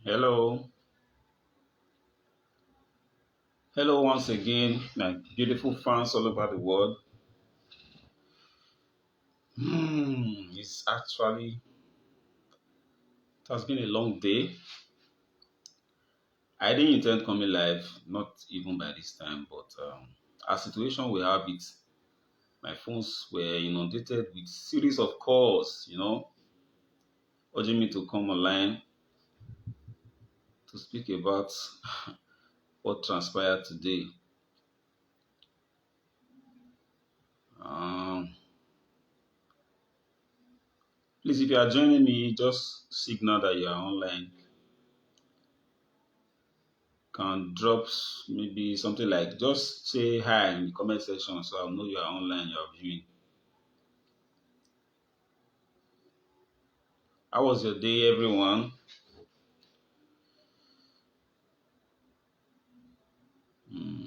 Hello, hello once again, my beautiful fans all over the world. It's actually it has been a long day. I didn't intend coming live, not even by this time, but our situation we have it. My phones were inundated with series of calls, urging me to come online to speak about what transpired today. Um, Please, if you are joining me, just signal that you are online. Can drop maybe something like just say hi in the comment section so I'll know you are online, you are viewing. How was your day, everyone? Hmm.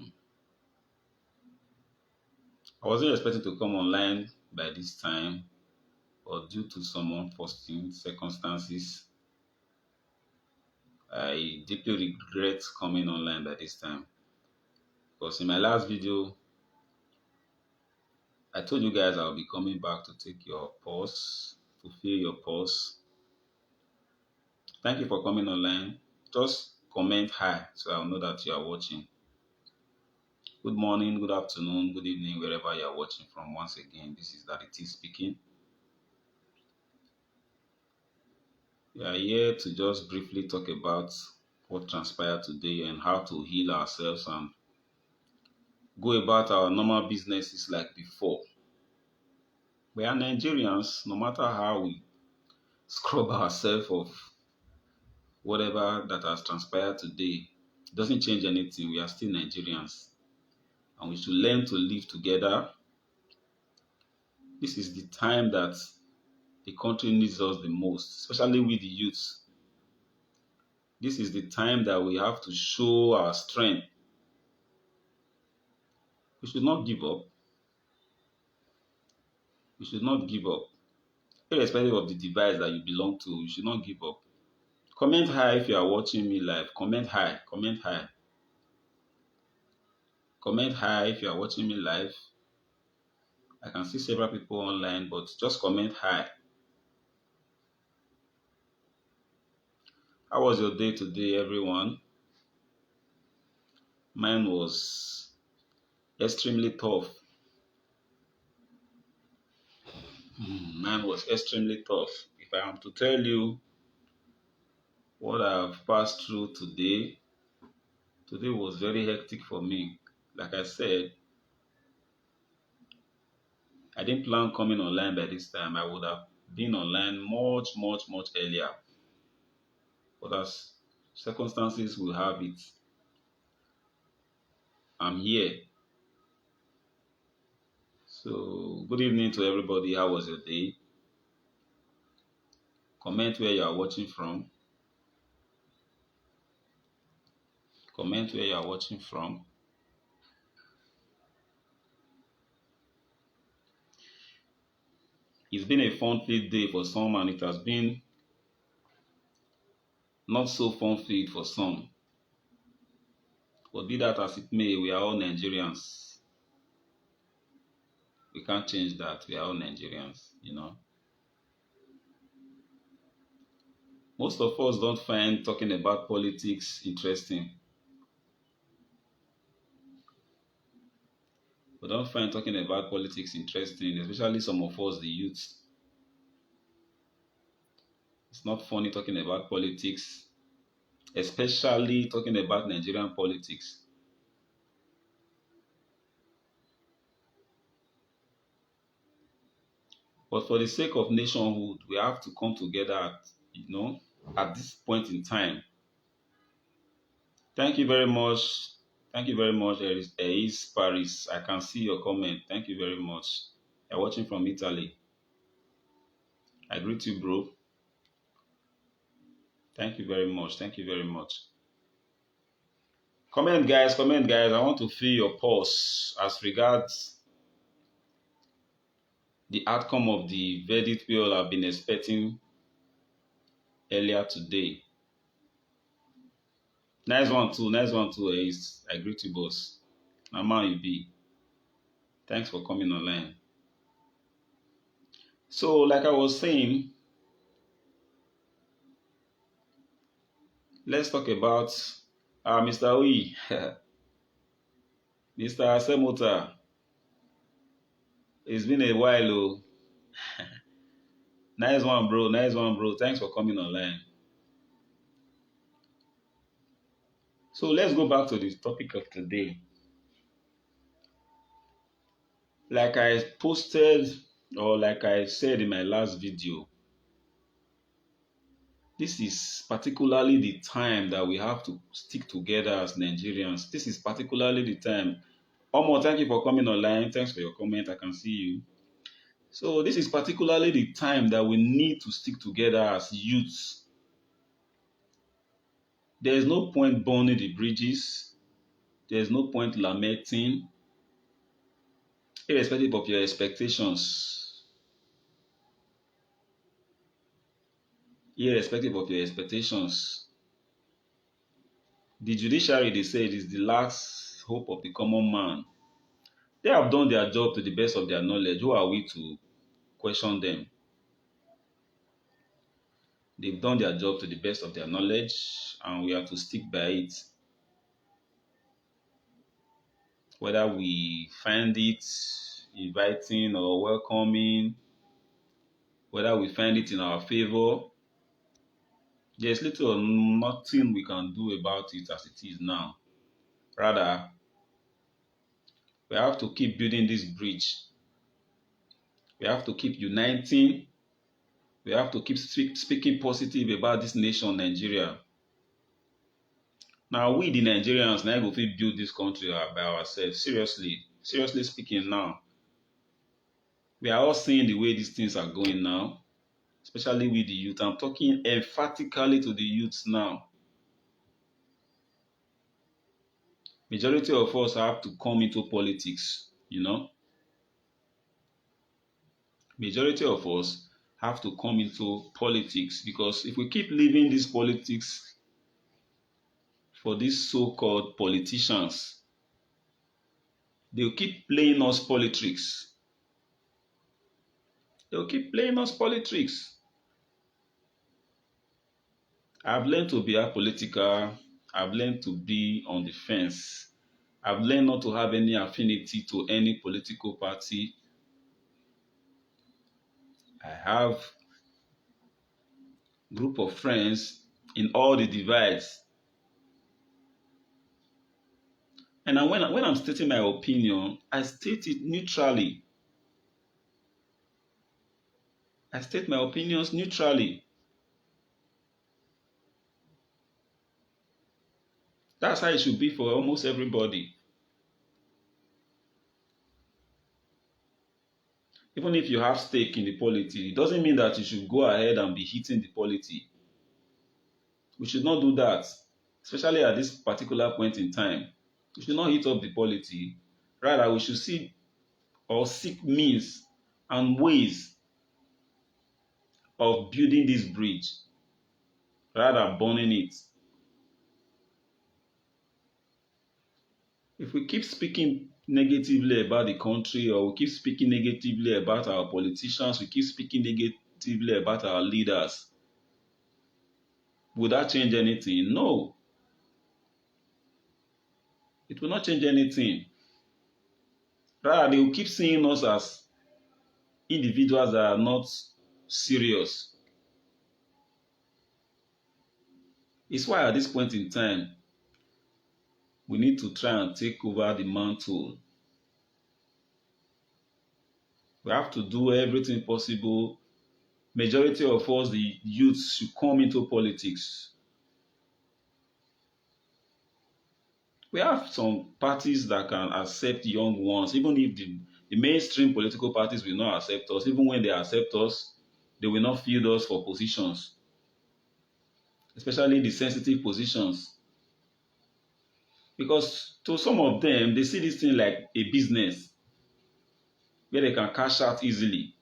I wasn't expecting to come online by this time, but due to some unforeseen circumstances, I deeply regret coming online by this time. Because in my last video, I told you guys I'll be coming back to take your pause, fulfill your pause. Thank you for coming online. Just comment hi so I'll know that you are watching. Good morning, good afternoon, good evening, wherever you are watching from. Once again, this is Daddy T speaking. We are here to just briefly talk about what transpired today and how to heal ourselves and go about our normal businesses like before. We are Nigerians, no matter how we scrub ourselves of whatever that has transpired today, it doesn't change anything. We are still Nigerians and we should learn to live together. This is the time that the country needs us the most, especially with the youth. This is the time that we have to show our strength. We should not give up. We should not give up. Irrespective of the device that you belong to, you should not give up. Comment hi if you are watching me live. Comment hi. Comment hi. Comment hi if you are watching me live. I can see several people online, but just comment hi. How was your day today, everyone? Mine was extremely tough. Mine was extremely tough. If I am to tell you what I've passed through today, today was very hectic for me. Like I said, I didn't plan coming online by this time. I would have been online much, much, much earlier. But as circumstances will have it, I'm here. So, good evening to everybody. How was your day? Comment where you are watching from. Comment where you are watching from. It's been a fun-filled day for some, and it has been not so fun-filled for some. But be that as it may, we are all Nigerians. We can't change that. We are all Nigerians. Most of us don't find talking about politics interesting. We don't find talking about politics interesting, especially some of us, the youths. It's not funny talking about politics, especially talking about Nigerian politics. But for the sake of nationhood, we have to come together at this point in time. Thank you very much. Thank you very much, Eris Paris. I can see your comment. Thank you very much. You're watching from Italy. I greet you, bro. Thank you very much. Thank you very much. Comment, guys. Comment, guys. I want to feel your pulse as regards the outcome of the verdict we all have been expecting earlier today. Nice one too. Nice one too. I greet you, boss. Mama, you be. Thanks for coming online. So, like I was saying, let's talk about Mr. Oyi, Mr. Semota. It's been a while, oh. Nice one, bro. Nice one, bro. Thanks for coming online. So let's go back to the topic of today. Like I posted, or like I said in my last video, this is particularly the time that we have to stick together as Nigerians. This is particularly the time. Omo, thank you for coming online. Thanks for your comment. I can see you. So this is particularly the time that we need to stick together as youths. There is no point burning the bridges. There is no point lamenting, irrespective of your expectations. Irrespective of your expectations. The judiciary, they say, it is the last hope of the common man. They have done their job to the best of their knowledge. Who are we to question them? They've done their job to the best of their knowledge, and we have to stick by it. Whether we find it inviting or welcoming, whether we find it in our favor, there's little or nothing we can do about it as it is now. Rather, we have to keep building this bridge. We have to keep uniting. We have to keep speaking positive about this nation, Nigeria. Now, we, the Nigerians, now go fit build this country by ourselves. Seriously speaking now. We are all seeing the way these things are going now, especially with the youth. I'm talking emphatically to the youths now. Majority of us have to come into politics, you know. Majority of us have to come into politics because if we keep leaving this politics for these so-called politicians, they'll keep playing us politics. They'll keep playing us politics. I've learned to be apolitical. I've learned to be on the fence. I've learned not to have any affinity to any political party. I have a group of friends in all the divides. And when I'm stating my opinion, I state it neutrally. I state my opinions neutrally. That's how it should be for almost everybody. Even if you have stake in the polity, it doesn't mean that you should go ahead and be hitting the polity. We should not do that, especially at this particular point in time. We should not hit up the polity. Rather, we should see or seek means and ways of building this bridge rather than burning it. If we keep speaking negatively about the country or we keep speaking negatively about our politicians, we keep speaking negatively about our leaders, would that change anything? No. It will not change anything. Rather, they will keep seeing us as individuals that are not serious. It's why at this point in time, we need to try and take over the mantle. We have to do everything possible. Majority of us, the youths, should come into politics. We have some parties that can accept young ones, even if the mainstream political parties will not accept us. Even when they accept us, they will not field us for positions, especially the sensitive positions. Because to some of them, they see this thing like a business where they can cash out easily.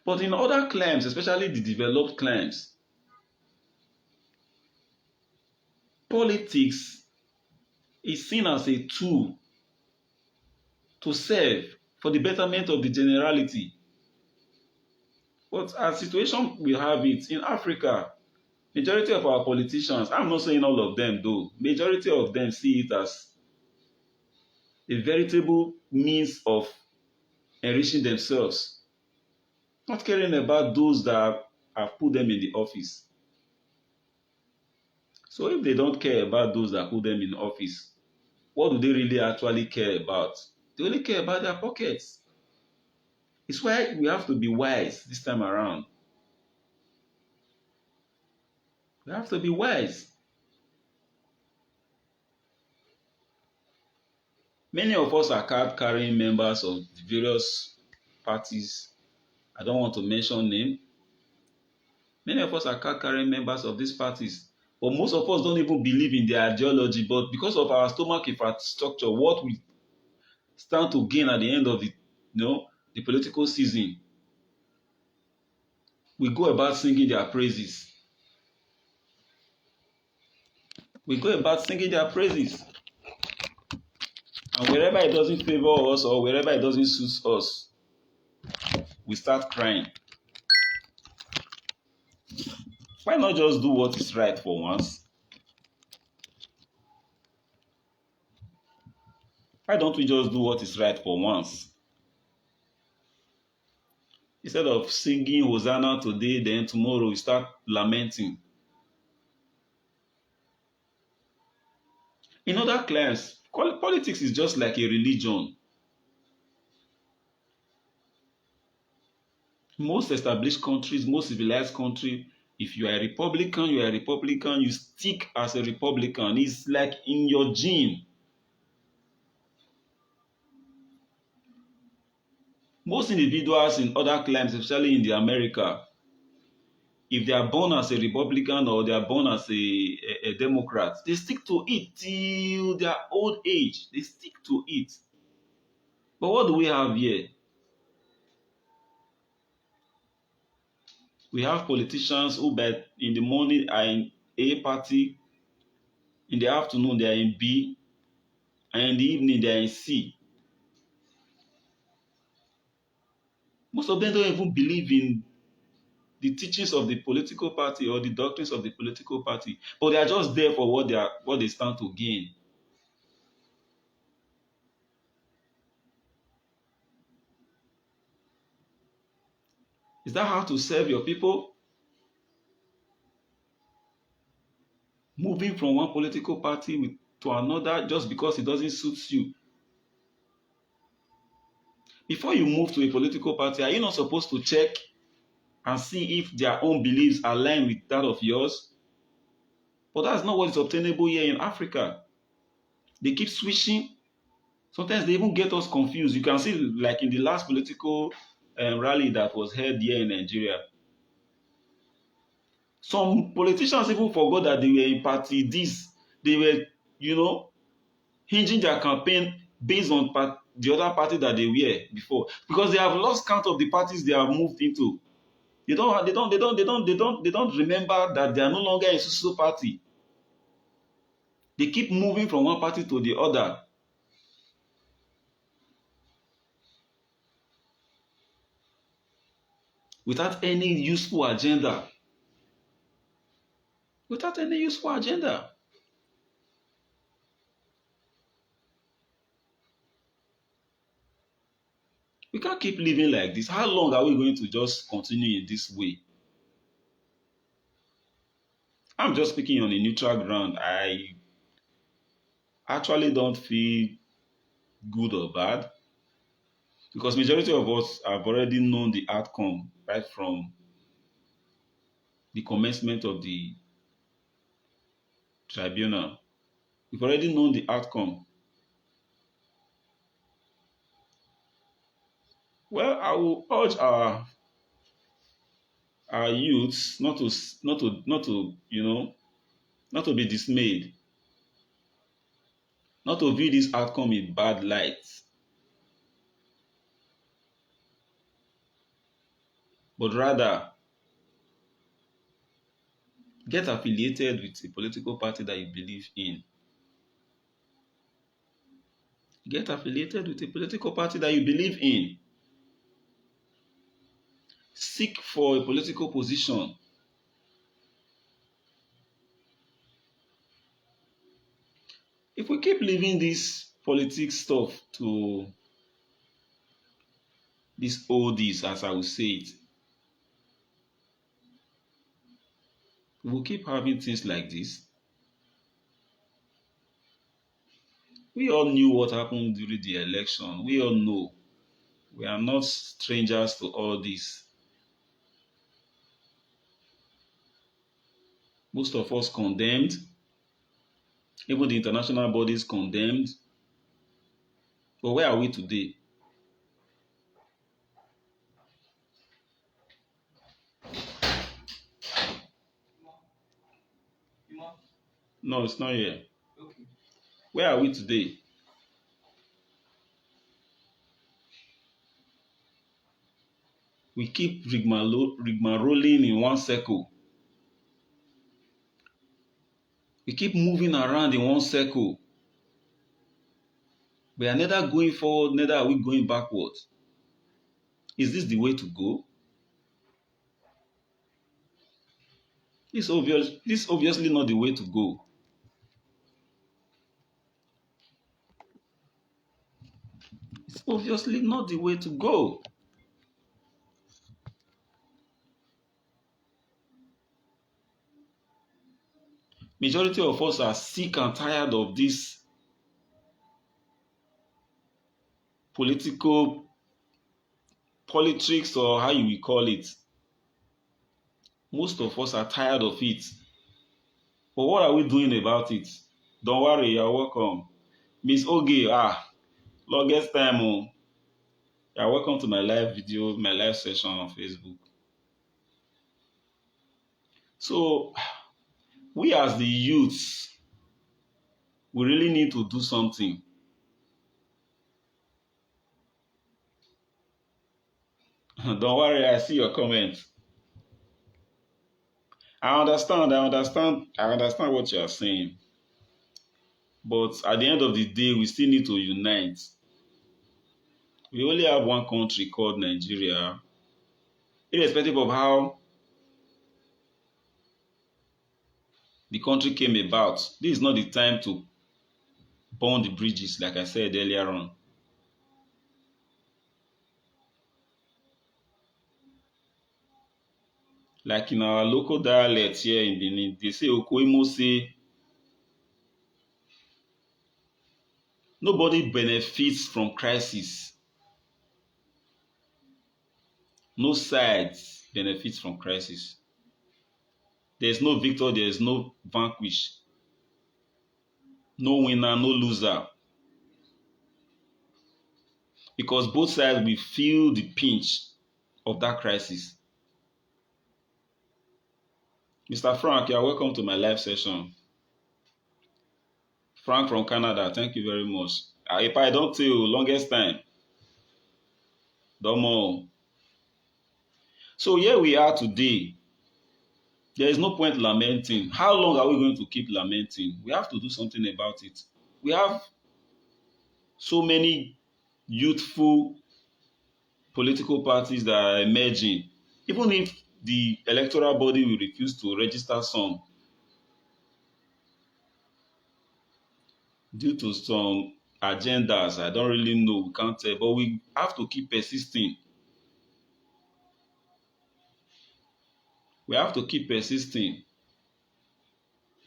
But in other climes, especially the developed climes, politics is seen as a tool to serve for the betterment of the generality. But as situation we have it in Africa, majority of our politicians, I'm not saying all of them though, majority of them see it as a veritable means of enriching themselves, not caring about those that have put them in the office. So if they don't care about those that put them in office, what do they really actually care about? They only care about their pockets. It's why we have to be wise this time around. We have to be wise. Many of us are card carrying members of various parties. I don't want to mention name. Many of us are card carrying members of these parties. But most of us don't even believe in their ideology. But because of our stomach infrastructure, what we stand to gain at the end of the political season, we go about singing their praises. We go about singing their praises. And wherever it doesn't favor us or wherever it doesn't suit us, we start crying. Why not just do what is right for once? Why don't we just do what is right for once? Instead of singing Hosanna today, then tomorrow we start lamenting. In other clans, politics is just like a religion. Most established countries, most civilized countries, if you are a Republican, you are a Republican, you stick as a Republican. It's like in your gene. Most individuals in other clans, especially in the America, if they are born as a Republican or they are born as a Democrat, they stick to it till their old age. They stick to it. But what do we have here? We have politicians who in the morning are in A party, in the afternoon they are in B, and in the evening they are in C. Most of them don't even believe in the teachings of the political party or the doctrines of the political party, but they are just there for what they stand to gain. Is that how to serve your people? Moving from one political party to another just because it doesn't suit you. Before you move to a political party, are you not supposed to check and see if their own beliefs align with that of yours? But that's not what is obtainable here in Africa. They keep switching. Sometimes they even get us confused. You can see, like in the last political rally that was held here in Nigeria, some politicians even forgot that they were in party this. They were, hinging their campaign based on the other party that they were before, because they have lost count of the parties they have moved into. They don't remember that they are no longer in social party. They keep moving from one party to the other. Without any useful agenda. Without any useful agenda. We can't keep living like this. How long are we going to just continue in this way? I'm just speaking on a neutral ground. I actually don't feel good or bad, because majority of us have already known the outcome right from the commencement of the tribunal. We've already known the outcome. Well, I will urge our youths not to be dismayed, not to view this outcome in bad light, but rather Get affiliated with a political party that you believe in. Get affiliated with a political party that you believe in. Seek for a political position. If we keep leaving this politics stuff to these oldies, as I will say it, we'll keep having things like this. We all knew what happened during the election. We all know. We are not strangers to all this. Most of us condemned. Even the international bodies condemned. But where are we today? No, it's not here. Where are we today? We keep rigmaroling in one circle. We keep moving around in one circle. We are neither going forward, neither are we going backwards. Is this the way to go? This obviously not the way to go. It's obviously not the way to go. Majority of us are sick and tired of this politics, or how you will call it. Most of us are tired of it. But what are we doing about it? Don't worry, you're welcome. Miss Oge, longest time. Oh. You're welcome to my live video, my live session on Facebook. So, we as the youths, we really need to do something. Don't worry, I see your comment. I understand what you are saying. But at the end of the day, we still need to unite. We only have one country called Nigeria. Irrespective of how the country came about, this is not the time to burn the bridges, like I said earlier on. Like in our local dialect here in Benin, they say Okoimo say nobody benefits from crisis. No sides benefits from crisis. There's no victor, there's no vanquish. No winner, no loser. Because both sides will feel the pinch of that crisis. Mr. Frank, you are welcome to my live session. Frank from Canada, thank you very much. If I don't tell you, longest time. Domo. So here we are today. There is no point lamenting. How long are we going to keep lamenting? We have to do something about it. We have so many youthful political parties that are emerging. Even if the electoral body will refuse to register some due to some agendas, I don't really know, we can't tell, but we have to keep persisting. We have to keep persisting.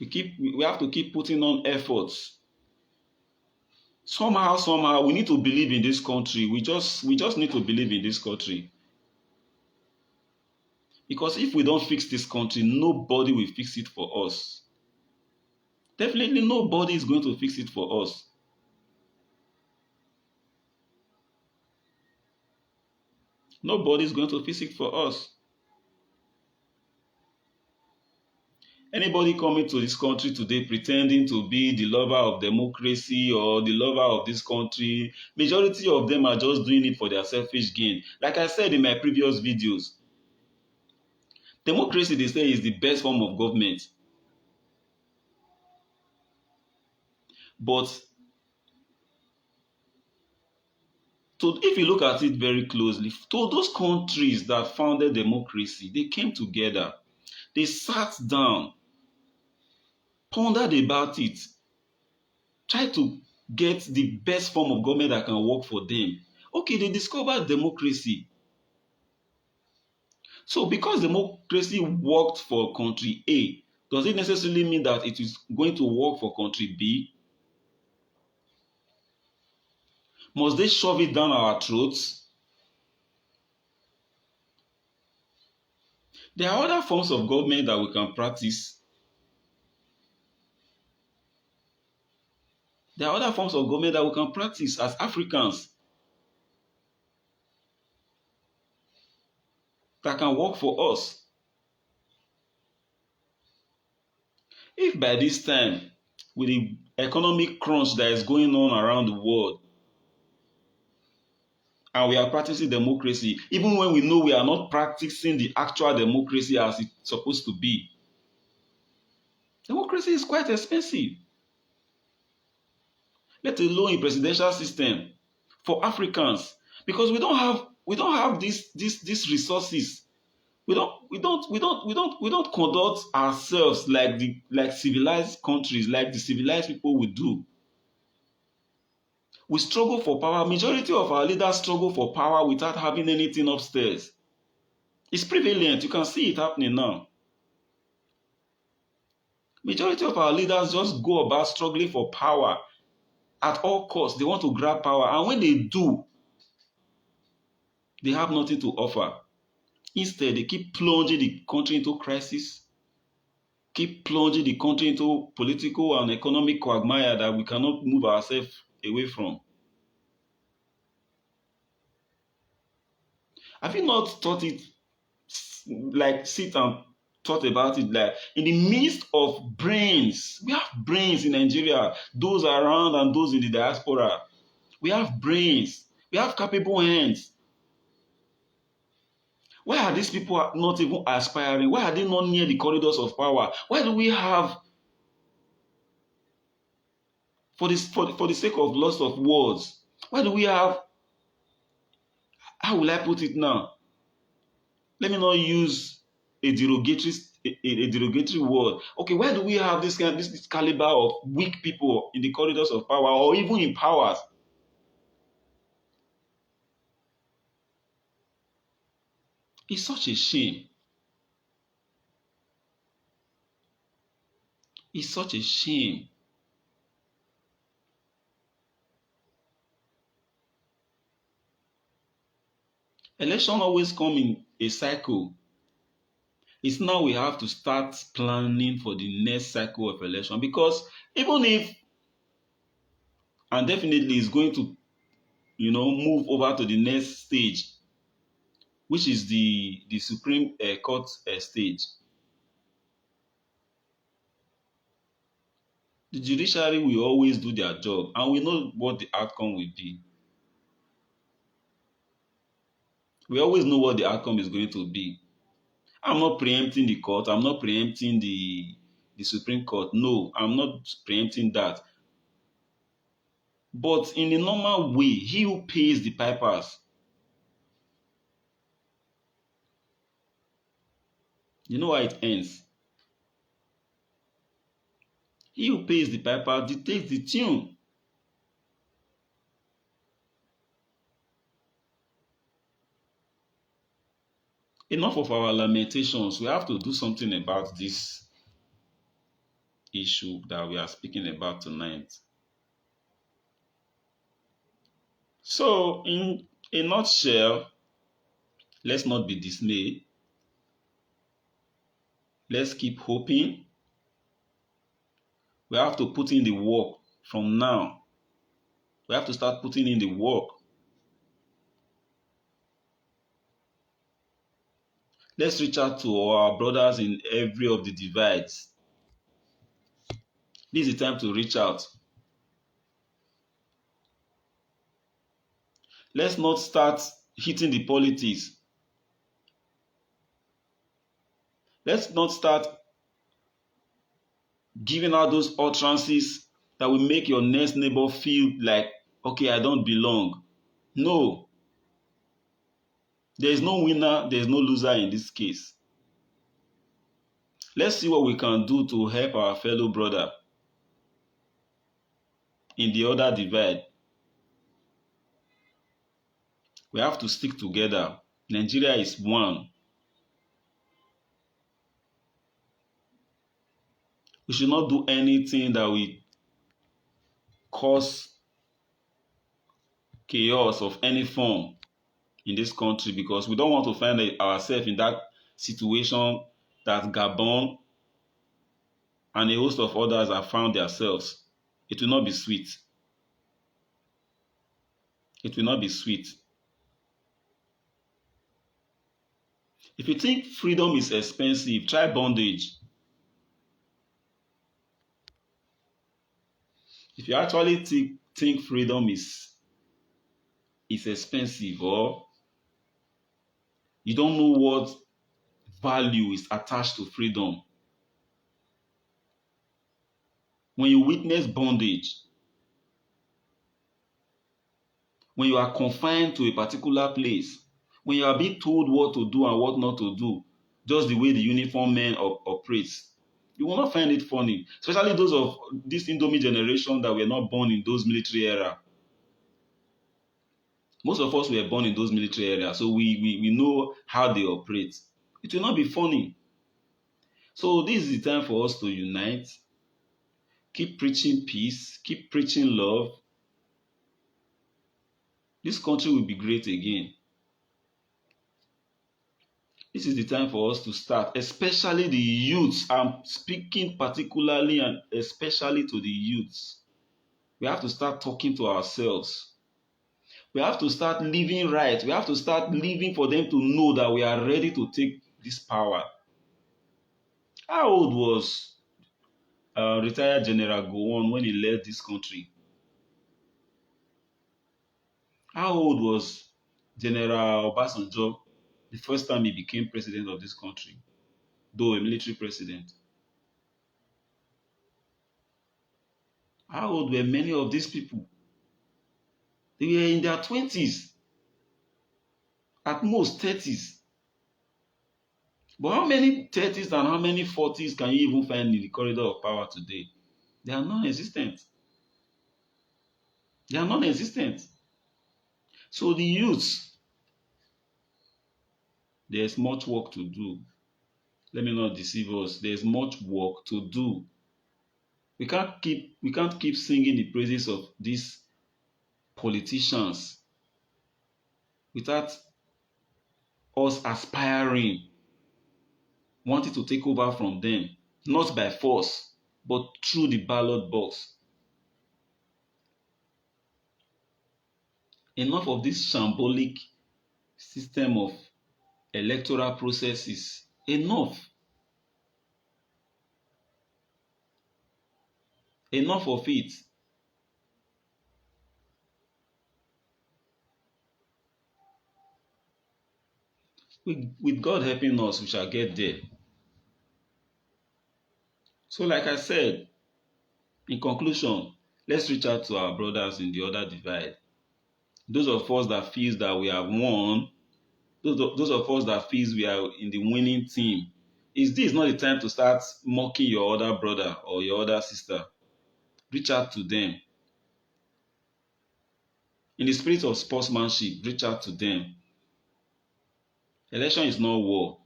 We have to keep putting on efforts. Somehow, we need to believe in this country. We just need to believe in this country. Because if we don't fix this country, nobody will fix it for us. Definitely nobody is going to fix it for us. Nobody is going to fix it for us. Anybody coming to this country today pretending to be the lover of democracy or the lover of this country, majority of them are just doing it for their selfish gain. Like I said in my previous videos, democracy, they say, is the best form of government. But if you look at it very closely, to those countries that founded democracy, they came together, they sat down, pondered about it, tried to get the best form of government that can work for them. Okay, they discovered democracy. So because democracy worked for country A, does it necessarily mean that it is going to work for country B? Must they shove it down our throats? There are other forms of government that we can practice. There are other forms of government that we can practice as Africans that can work for us. If by this time, with the economic crunch that is going on around the world, and we are practicing democracy, even when we know we are not practicing the actual democracy as it's supposed to be, democracy is quite expensive, let alone a presidential system for Africans, because we don't have these resources. We don't conduct ourselves like civilized countries, like the civilized people would do. We struggle for power. Majority of our leaders struggle for power without having anything upstairs. It's prevalent. You can see it happening now. Majority of our leaders just go about struggling for power at all costs. They want to grab power, and when they do, they have nothing to offer. Instead, they keep plunging the country into crisis, keep plunging the country into political and economic quagmire that we cannot move ourselves away from. Have you not thought it, like sit and thought about it, like in the midst of brains, we have brains in Nigeria, those around and those in the diaspora. We have brains, we have capable hands. Why are these people not even aspiring? Why are they not near the corridors of power? Why do we have, for the sake of loss of words, why do we have, how will I put it now? Let me not use a derogatory derogatory word. Okay, why do we have this caliber of weak people in the corridors of power or even in powers? It's such a shame. It's such a shame. Election always come in a cycle. It's now we have to start planning for the next cycle of election, because even if, and definitely is going to, move over to the next stage, which is the Supreme Court stage. The judiciary will always do their job, and we know what the outcome will be. We always know what the outcome is going to be. I'm not preempting the court. I'm not preempting the Supreme Court. No, I'm not preempting that. But in the normal way, he who pays the pipers, you know how it ends. He who pays the piper dictates the tune. Enough of our lamentations. We have to do something about this issue that we are speaking about tonight. So, in a nutshell, let's not be dismayed. Let's keep hoping. We have to put in the work from now. We have to start putting in the work. Let's reach out to our brothers in every of the divides. This is the time to reach out. Let's not start hitting the politics. Let's not start giving out those utterances that will make your next neighbor feel like, okay, I don't belong. No, there is no winner, there is no loser in this case. Let's see what we can do to help our fellow brother in the other divide. We have to stick together. Nigeria is one. We should not do anything that will cause chaos of any form in this country, because we don't want to find ourselves in that situation that Gabon and a host of others have found themselves. It will not be sweet. It will not be sweet. If you think freedom is expensive, try bondage. If you actually think freedom is expensive, or you don't know what value is attached to freedom, when you witness bondage, when you are confined to a particular place, when you are being told what to do and what not to do, just the way the uniform men operates, you will not find it funny. Especially those of this Indomie generation that were not born in those military era. Most of us were born in those military areas, so we know how they operate. It will not be funny. So this is the time for us to unite, keep preaching peace, keep preaching love. This country will be great again. This is the time for us to start, especially the youths. I'm speaking particularly and especially to the youths. We have to start talking to ourselves. We have to start living right. We have to start living for them to know that we are ready to take this power. How old was retired General Gowon when he led this country? How old was General Obasanjo the first time he became president of this country, though a military president? How old were many of these people? They were in their 20s, at most 30s. But how many 30s and how many 40s can you even find in the corridor of power today? They are non-existent. They are non-existent. So the youths, there's much work to do. Let me not deceive us. There's much work to do. We can't keep singing the praises of these politicians without us aspiring, wanting to take over from them, not by force, but through the ballot box. Enough of this shambolic system of electoral processes. Enough. Enough of it. With God helping us, we shall get there. So like I said, in conclusion, let's reach out to our brothers in the other divide. Those of us that feel that we have won, those of us that feel we are in the winning team, is this not the time to start mocking your other brother or your other sister? Reach out to them. In the spirit of sportsmanship, reach out to them. Election is not war.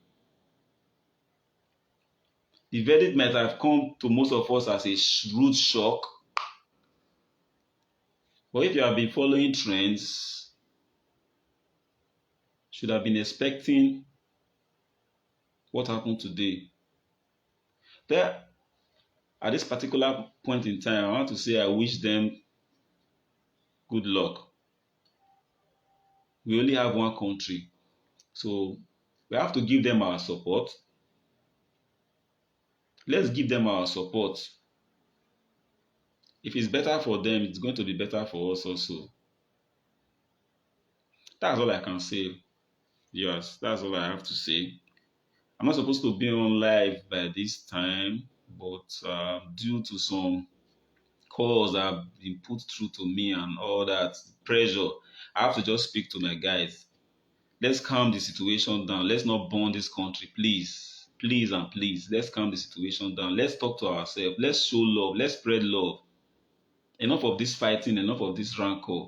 The verdict might have come to most of us as a rude shock. But if you have been following trends, should have been expecting what happened today. There, at this particular point in time, I want to say I wish them good luck. We only have one country, so we have to give them our support. Let's give them our support. If it's better for them, it's going to be better for us also. That's all I can say. Yes, that's all I have to say. I'm not supposed to be on live by this time, but due to some calls that have been put through to me and all that pressure. I have to just speak to my guys. Let's calm the situation down. Let's not burn this country, please. Please and please. Let's calm the situation down. Let's talk to ourselves. Let's show love. Let's spread love. Enough of this fighting, enough of this rancor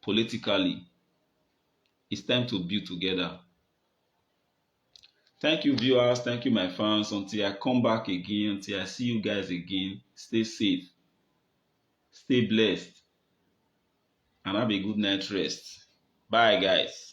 politically. It's time to build together. Thank you, viewers. Thank you, my fans. Until I come back again, until I see you guys again, stay safe, stay blessed, and have a good night rest. Bye, guys.